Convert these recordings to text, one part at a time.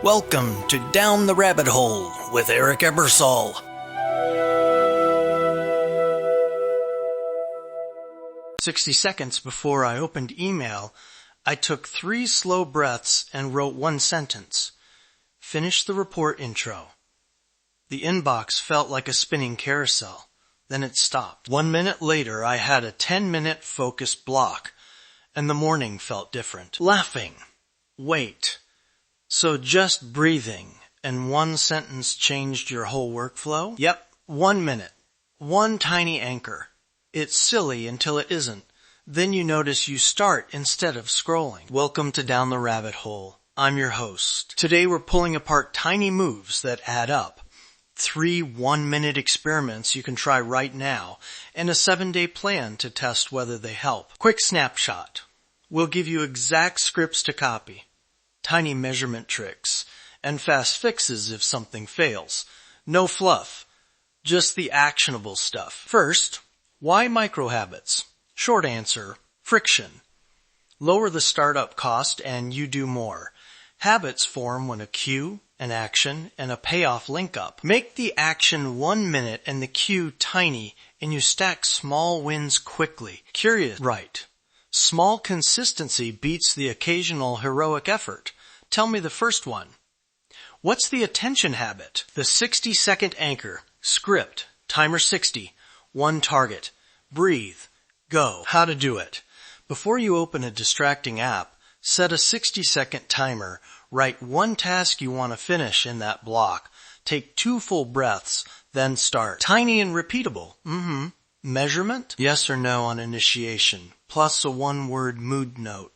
Welcome to Down the Rabbit Hole with Eric Ebersol. "60 seconds before I opened email, I took 3 slow breaths and wrote 1 sentence. Finished the report intro. The inbox felt like a spinning carousel. Then it stopped. 1 minute later, I had a 10-minute focused block, and the morning felt different. Laughing. Wait. So just breathing and 1 sentence changed your whole workflow? Yep, 1 minute. 1 tiny anchor. It's silly until it isn't. Then you notice you start instead of scrolling. Welcome to Down the Rabbit Hole. I'm your host. Today we're pulling apart tiny moves that add up. 3 one-minute experiments you can try right now, and a 7-day plan to test whether they help. Quick snapshot. We'll give you exact scripts to copy, tiny measurement tricks, and fast fixes if something fails. No fluff, just the actionable stuff. First, why Microhabits? Short answer, friction. Lower the startup cost and you do more. Habits form when a cue, an action, and a payoff link up. Make the action 1 minute and the cue tiny, and you stack small wins quickly. Curious, right? Small consistency beats the occasional heroic effort. Tell me the first one. What's the attention habit? The 60-second anchor. Script. Timer 60. 1 target. Breathe. Go. How to do it. Before you open a distracting app, set a 60-second timer. Write 1 task you want to finish in that block. Take 2 full breaths, then start. Tiny and repeatable. Measurement? Yes or no on initiation, plus a 1-word mood note.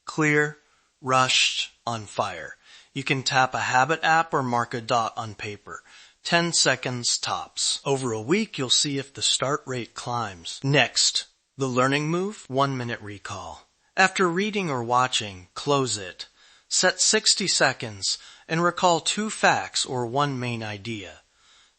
Clear, rushed, on fire. You can tap a habit app or mark a dot on paper. 10 seconds tops. Over a week, you'll see if the start rate climbs. Next, the learning move, 1-minute recall. After reading or watching, close it. Set 60 seconds and recall 2 facts or 1 main idea.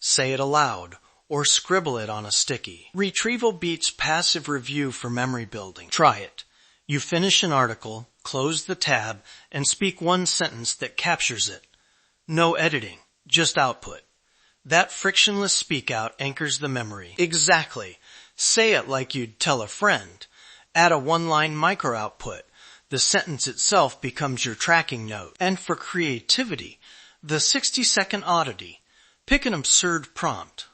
Say it aloud or scribble it on a sticky. Retrieval beats passive review for memory building. Try it. You finish an article, close the tab, and speak 1 sentence that captures it. No editing, just output. That frictionless speak out anchors the memory. Exactly. Say it like you'd tell a friend. Add a 1-line micro output. The sentence itself becomes your tracking note. And for creativity, the 60-second oddity. Pick an absurd prompt.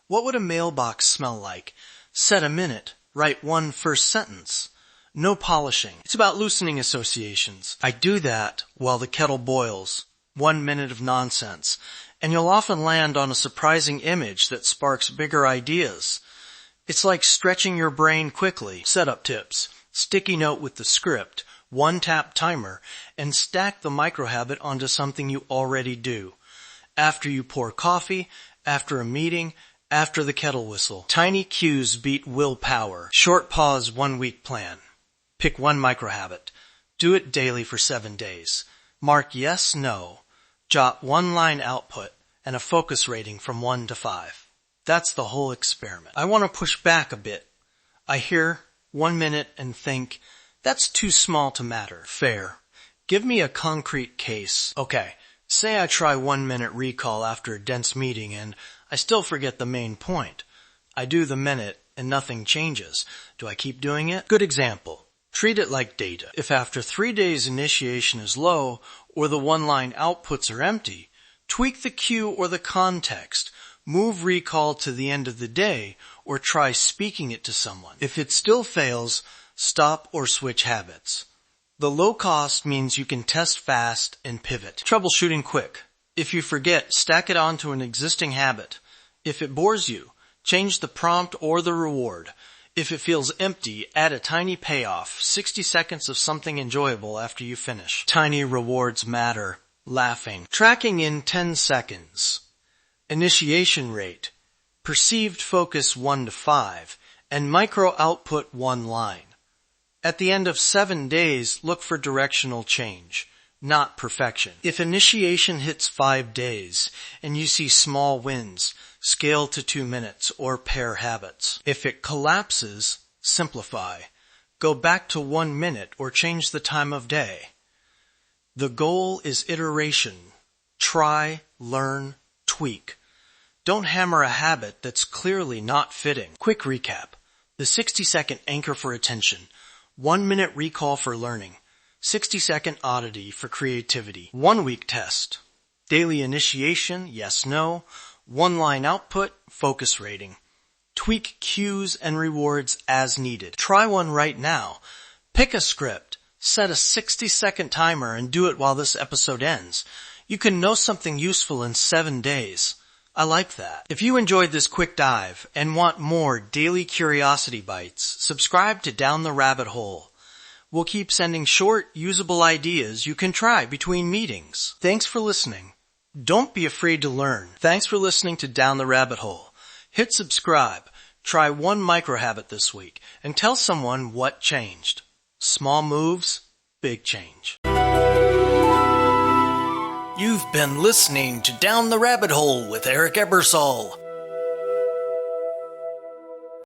What would a mailbox smell like? Set a minute. Write 1 first sentence. No polishing. It's about loosening associations. I do that while the kettle boils. 1 minute of nonsense. And you'll often land on a surprising image that sparks bigger ideas. It's like stretching your brain quickly. Setup tips. Sticky note with the script. 1 tap timer. And stack the microhabit onto something you already do. After you pour coffee, after a meeting, after the kettle whistle. Tiny cues beat willpower. Short pause 1-week plan. Pick 1 microhabit. Do it daily for 7 days. Mark yes, no. Jot 1-line output and a focus rating from 1 to 5. That's the whole experiment. I want to push back a bit. I hear 1 minute and think, that's too small to matter. Fair. Give me a concrete case. Okay, say I try 1-minute recall after a dense meeting and I still forget the main point. I do the minute and nothing changes. Do I keep doing it? Good example. Treat it like data. If after 3 days initiation is low or the 1-line outputs are empty, tweak the cue or the context. Move recall to the end of the day or try speaking it to someone. If it still fails, stop or switch habits. The low cost means you can test fast and pivot. Troubleshooting quick. If you forget, stack it onto an existing habit. If it bores you, change the prompt or the reward. If it feels empty, add a tiny payoff, 60 seconds of something enjoyable after you finish. Tiny rewards matter. Laughing. Tracking in 10 seconds. Initiation rate. Perceived focus 1 to 5. And micro output 1 line. At the end of 7 days, look for directional change, not perfection. If initiation hits 5 days and you see small wins, scale to 2 minutes or pair habits. If it collapses, simplify. Go back to 1 minute or change the time of day. The goal is iteration, Try, learn, tweak. Don't hammer a habit that's clearly not fitting. Quick recap. The 60-second anchor for attention. 1-minute recall for learning. 60-second oddity for creativity. 1-week test. Daily initiation, yes, no. 1-line output, focus rating. Tweak cues and rewards as needed. Try one right now. Pick a script. Set a 60-second timer and do it while this episode ends. You can know something useful in 7 days. I like that. If you enjoyed this quick dive and want more daily curiosity bites, subscribe to Down the Rabbit Hole. We'll keep sending short, usable ideas you can try between meetings. Thanks for listening. Don't be afraid to learn. Thanks for listening to Down the Rabbit Hole. Hit subscribe, try one microhabit this week, and tell someone what changed. Small moves, big change. You've been listening to Down the Rabbit Hole with Eric Ebersol.